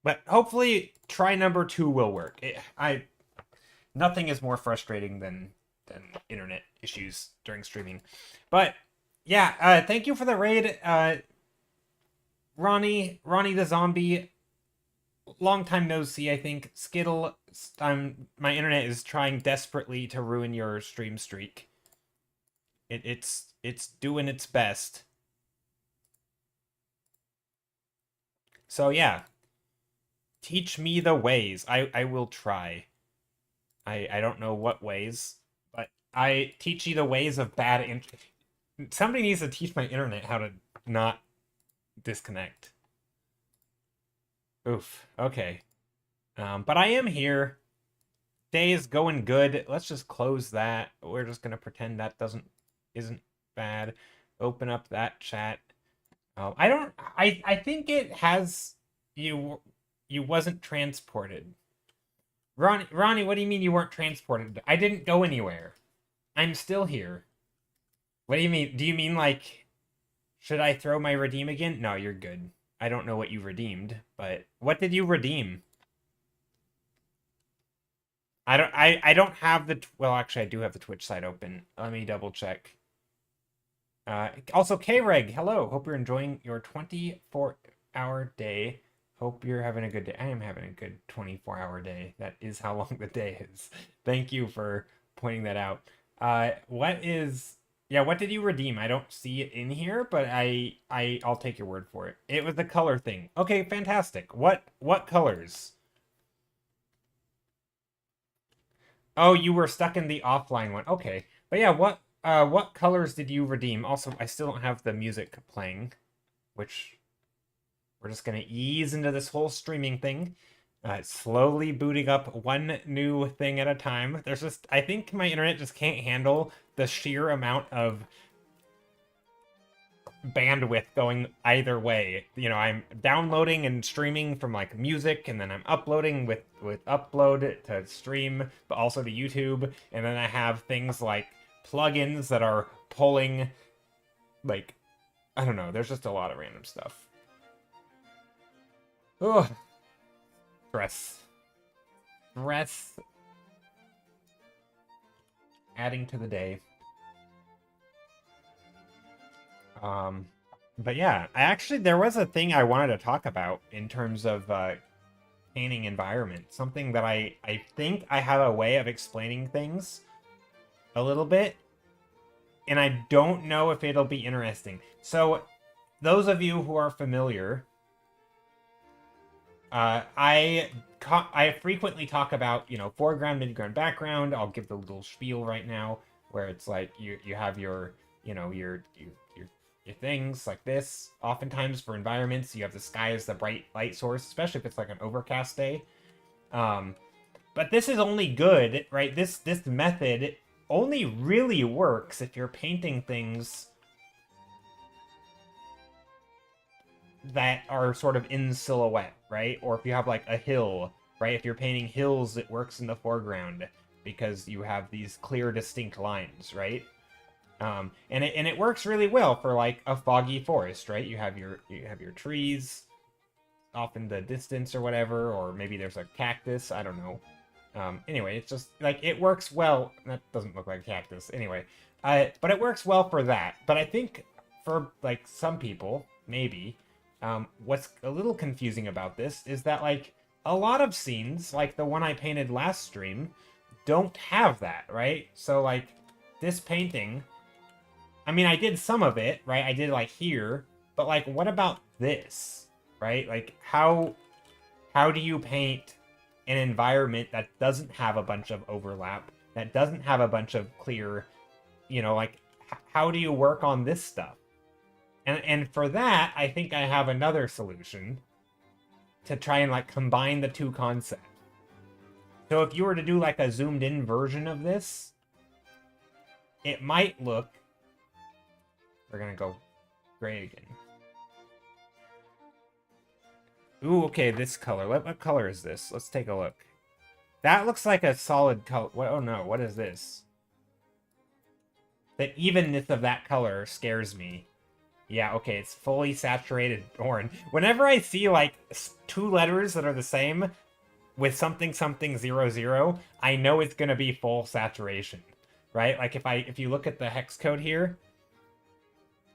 But hopefully try number 2 will work. Nothing is more frustrating than internet issues during streaming. But yeah, thank you for the raid, Ronnie the zombie. Long time no see. I think Skittle. My internet is trying desperately to ruin your stream streak. It's doing its best. So yeah, teach me the ways. I will try. I don't know what ways, but I teach you the ways of bad internet. Somebody needs to teach my internet how to not disconnect. Oof. Okay. But I am here. Day is going good. Let's just close that. We're just gonna pretend that isn't bad. Open up that chat. I don't. I think it has you. You wasn't transported. Ronnie, what do you mean you weren't transported? I didn't go anywhere. I'm still here. What do you mean? Do you mean like, should I throw my redeem again? No, you're good. I don't know what you redeemed, but what did you redeem? I don't have the well, actually I do have the Twitch site open. Let me double check. Also K-Reg, hello. Hope you're enjoying your 24-hour day. Hope you're having a good day. I am having a good 24-hour day. That is how long the day is. Thank you for pointing that out. What did you redeem? I don't see it in here, but I'll take your word for it. It was the color thing. Okay, fantastic. What colors? Oh, you were stuck in the offline one. Okay. But yeah, what colors did you redeem? Also, I still don't have the music playing, which we're just gonna ease into this whole streaming thing. Slowly booting up one new thing at a time. I think my internet just can't handle the sheer amount of bandwidth going either way. You know, I'm downloading and streaming from like music, and then I'm uploading with upload to stream, but also to YouTube, and then I have things like plugins that are pulling, like, I don't know, there's just a lot of random stuff. Ugh. Stress. Adding to the day. But yeah, there was a thing I wanted to talk about in terms of painting environment. Something that I think I have a way of explaining things a little bit, and I don't know if it'll be interesting. So, those of you who are familiar, I frequently talk about, you know, foreground, midground, background. I'll give the little spiel right now, where it's like you have your, you know, your things like this. Oftentimes for environments, you have the sky as the bright light source, especially if it's like an overcast day. But this is only good, right? This method only really works if you're painting things that are sort of in silhouette, right? Or if you have like a hill, right? If you're painting hills, it works in the foreground because you have these clear, distinct lines, right? And it works really well for like a foggy forest, right? You have your trees off in the distance or whatever, or maybe there's a cactus. I don't know. Anyway, it's just like it works well. That doesn't look like a cactus. Anyway, but it works well for that. But I think for like some people, maybe, what's a little confusing about this is that like a lot of scenes, like the one I painted last stream, don't have that, right? So like this painting, I mean, I did some of it, right? I did like here, but like, what about this, right? Like, how do you paint an environment that doesn't have a bunch of overlap, that doesn't have a bunch of clear, you know, like, how do you work on this stuff? And for that, I think I have another solution to try and like combine the two concepts. So if you were to do like a zoomed in version of this, it might look, we're gonna go gray again. Ooh, okay, this color. What color is this? Let's take a look. That looks like a solid color. What? Oh no, what is this? The evenness of that color scares me. Yeah, okay, it's fully saturated orange. Whenever I see like two letters that are the same with something something 00, I know it's gonna be full saturation, right? Like if you look at the hex code here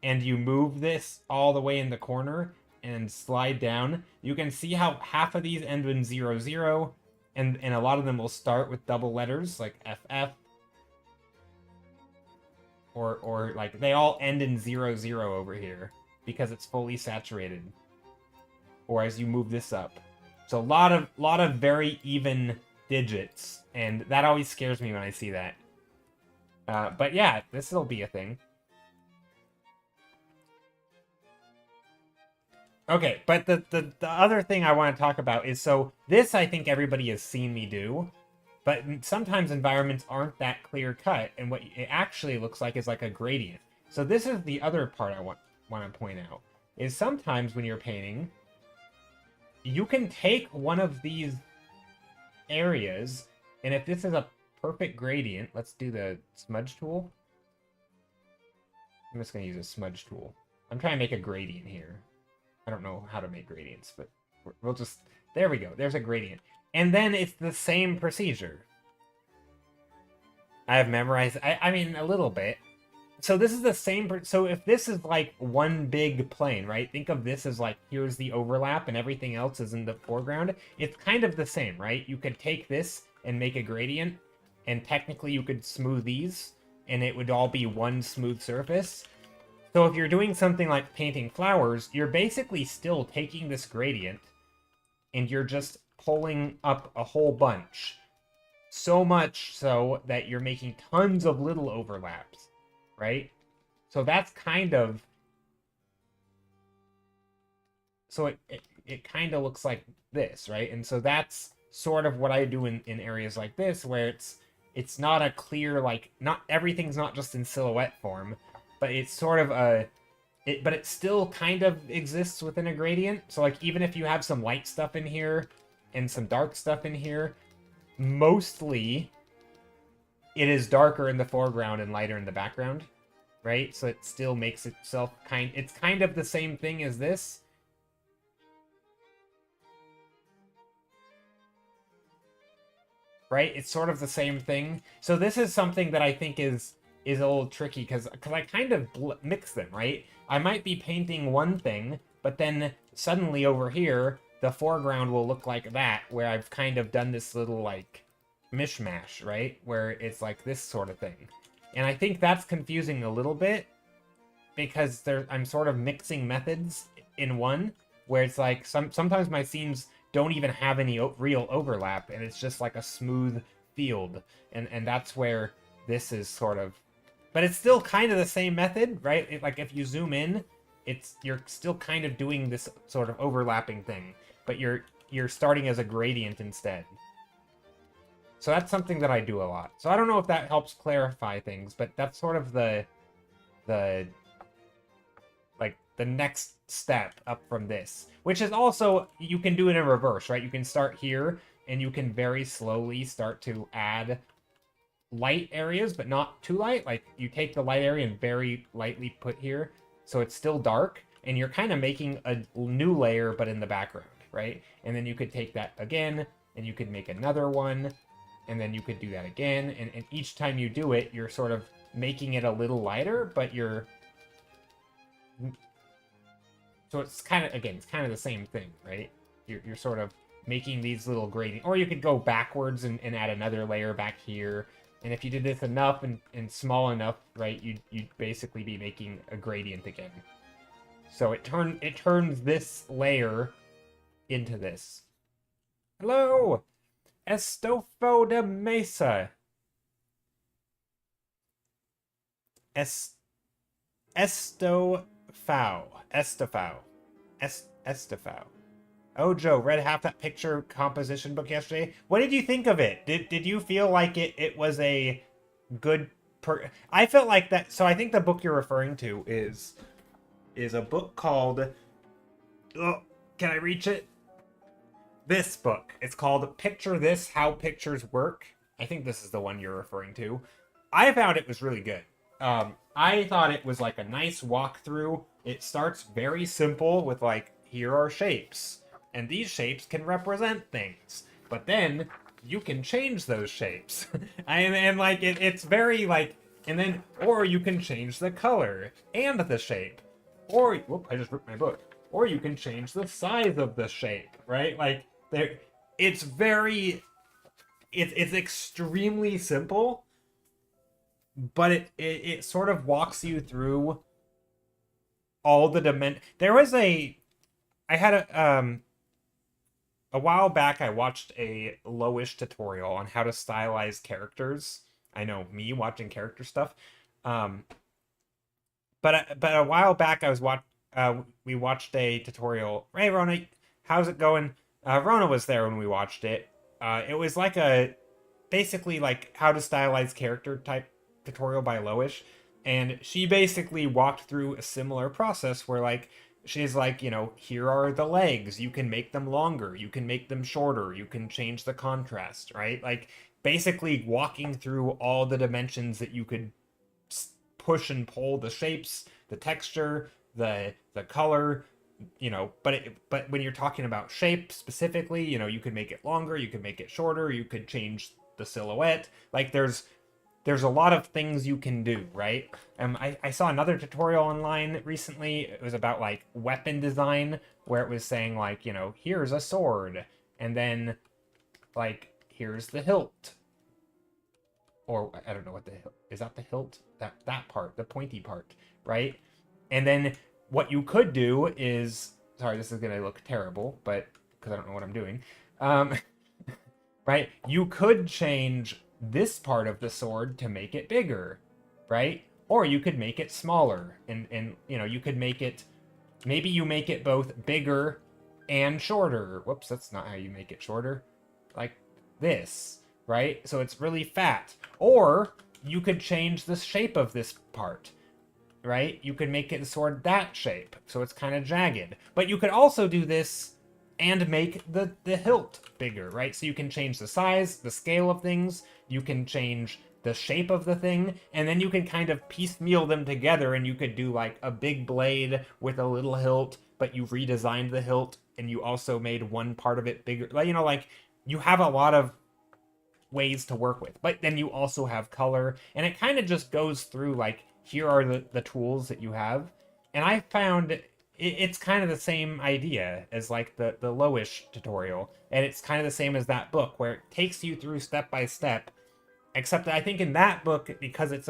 and you move this all the way in the corner and slide down, you can see how half of these end in 00, and a lot of them will start with double letters like FF, or like they all end in 00 over here because it's fully saturated. Or as you move this up. So a lot of very even digits, and that always scares me when I see that. But yeah, this will be a thing. Okay, but the other thing I want to talk about is, so this I think everybody has seen me do, but sometimes environments aren't that clear cut, and what it actually looks like is like a gradient. So this is the other part I want to point out, is sometimes when you're painting, you can take one of these areas, and if this is a perfect gradient, let's do the smudge tool. I'm just going to use a smudge tool. I'm trying to make a gradient here. I don't know how to make gradients, but we'll just... There we go. There's a gradient. And then it's the same procedure. I have memorized... I mean, a little bit. So this is the same... So if this is like one big plane, right? Think of this as like, here's the overlap and everything else is in the foreground. It's kind of the same, right? You could take this and make a gradient, and technically you could smooth these, and it would all be one smooth surface. So if you're doing something like painting flowers, you're basically still taking this gradient and you're just pulling up a whole bunch. So much so that you're making tons of little overlaps, right? So that's kind of... So it kind of looks like this, right? And so that's sort of what I do in areas like this, where it's not a clear, like, not everything's not just in silhouette form, but it's sort of but it still kind of exists within a gradient. So like, even if you have some light stuff in here and some dark stuff in here, mostly it is darker in the foreground and lighter in the background, right? So it still makes itself it's kind of the same thing as this. Right? It's sort of the same thing. So this is something that I think is a little tricky, because I kind of mix them, right? I might be painting one thing, but then suddenly over here, the foreground will look like that, where I've kind of done this little, like, mishmash, right? Where it's like this sort of thing. And I think that's confusing a little bit, because I'm sort of mixing methods in one, where it's like, sometimes my scenes don't even have any real overlap, and it's just like a smooth field. And that's where this is sort of... But it's still kind of the same method, right? Like, if you zoom in, you're still kind of doing this sort of overlapping thing, but you're starting as a gradient instead. So that's something that I do a lot. So I don't know if that helps clarify things, but that's sort of the next step up from this, which is also, you can do it in reverse, right? You can start here, and you can very slowly start to add light areas, but not too light. Like, you take the light area and very lightly put here, so it's still dark, and you're kind of making a new layer, but in the background, right? And then you could take that again, and you could make another one, and then you could do that again, and each time you do it, you're sort of making it a little lighter, but you're... So it's kind of, again, it's kind of the same thing, right? You're sort of making these little gradient... Or you could go backwards and add another layer back here. And if you did this enough and small enough, right, you'd basically be making a gradient again. So it turns this layer into this. Hello! Estofo de Mesa. Estofao. Estofao. Oh, Joe, read half that picture composition book yesterday. What did you think of it? Did you feel like it was a good... I felt like that... So I think the book you're referring to is a book called... Oh, can I reach it? This book. It's called Picture This, How Pictures Work. I think this is the one you're referring to. I found it was really good. I thought it was like a nice walkthrough. it starts very simple with like, here are shapes, and these shapes can represent things. But then you can change those shapes. And like it's very like, and then, or you can change the color and the shape. Or, whoop, I just ripped my book. Or you can change the size of the shape, right? Like, there, it's very, it's extremely simple, but it sort of walks you through all the dimension. There was I had a while back, I watched a lowish tutorial on how to stylize characters. I know, me watching character stuff. Um, but a while back, we watched a tutorial. Hey, Rona, how's it going? Rona was there when we watched it. It was like a basically like how to stylize character type tutorial by Loish, and she basically walked through a similar process where like she's like, you know, here are the legs, you can make them longer, you can make them shorter, you can change the contrast, right? Like basically walking through all the dimensions that you could push and pull, the shapes, the texture, the color, you know. But when you're talking about shape specifically, you know, you could make it longer, you could make it shorter, you could change the silhouette. Like there's a lot of things you can do, right? I saw another tutorial online recently. It was about like weapon design, where it was saying like, you know, here's a sword, and then like here's the hilt, or I don't know what the hilt is. That the hilt, that part, the pointy part, right? And then what you could do is, sorry, this is gonna look terrible, but because I don't know what I'm doing, um, right? You could change this part of the sword to make it bigger, right? Or you could make it smaller, and you know, you could make it, maybe you make it both bigger and shorter. Whoops, that's not how you make it shorter. Like this, right? So it's really fat. Or you could change the shape of this part, right? You could make it the sword that shape, so it's kind of jagged. But you could also do this and make the hilt bigger, right? So you can change the size, the scale of things, you can change the shape of the thing, and then you can kind of piecemeal them together, and you could do like a big blade with a little hilt, but you redesigned the hilt and you also made one part of it bigger. Like, you know, like you have a lot of ways to work with, but then you also have color, and it kind of just goes through like, here are the tools that you have. And I found it's kind of the same idea as like the lowish tutorial, and it's kind of the same as that book where it takes you through step by step, except that I think in that book, because it's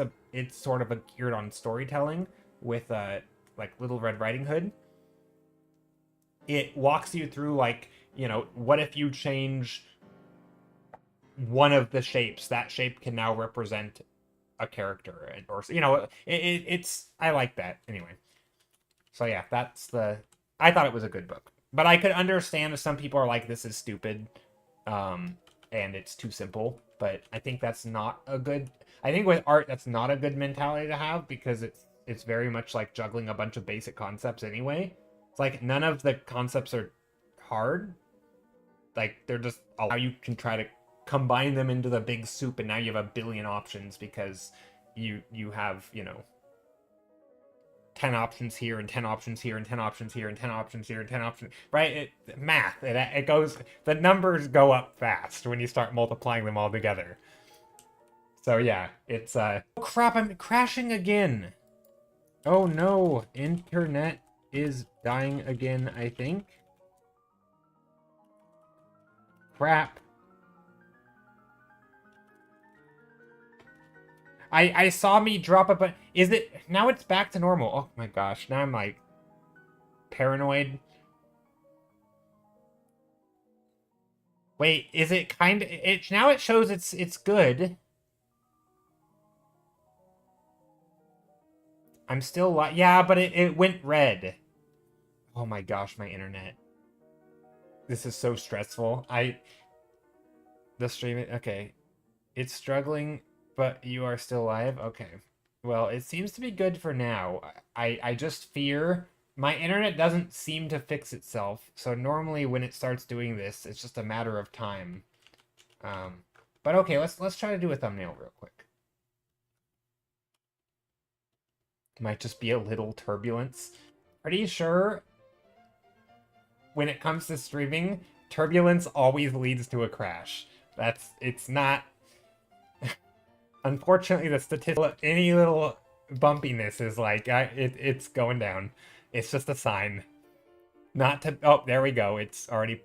sort of geared on storytelling with like Little Red Riding Hood, it walks you through like, you know, what if you change one of the shapes, that shape can now represent a character, or you know, it's, I like that anyway. So yeah, that's the, I thought it was a good book, but I could understand if some people are like, this is stupid, and it's too simple. But I think that's not a good, I think with art, that's not a good mentality to have, because it's very much like juggling a bunch of basic concepts anyway. It's like none of the concepts are hard, like they're just how you can try to combine them into the big soup, and now you have a billion options because you have, you know, 10 options here and 10 options here and 10 options here and 10 options here and 10 options, right? Math, it goes, the numbers go up fast when you start multiplying them all together. So yeah, it's oh crap, I'm crashing again. Oh no, internet is dying again, I think. Crap. I saw me drop it, but is it, now it's back to normal? Oh my gosh, now I'm like paranoid. Wait, is it kind of, it now it shows it's good. I'm still yeah, but it went red. Oh my gosh, my internet. This is so stressful. The stream, okay. It's struggling, but you are still live? Okay. Well, it seems to be good for now. I just fear my internet doesn't seem to fix itself. So normally when it starts doing this, it's just a matter of time. But okay, let's try to do a thumbnail real quick. Might just be a little turbulence. pretty sure when it comes to streaming, turbulence always leads to a crash. It's not... Unfortunately, the statistic, any little bumpiness is like, it's going down. It's just a sign. Not to... Oh, there we go. It's already...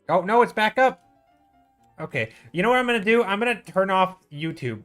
Oh, no, it's back up. Okay. You know what I'm going to do? I'm going to turn off YouTube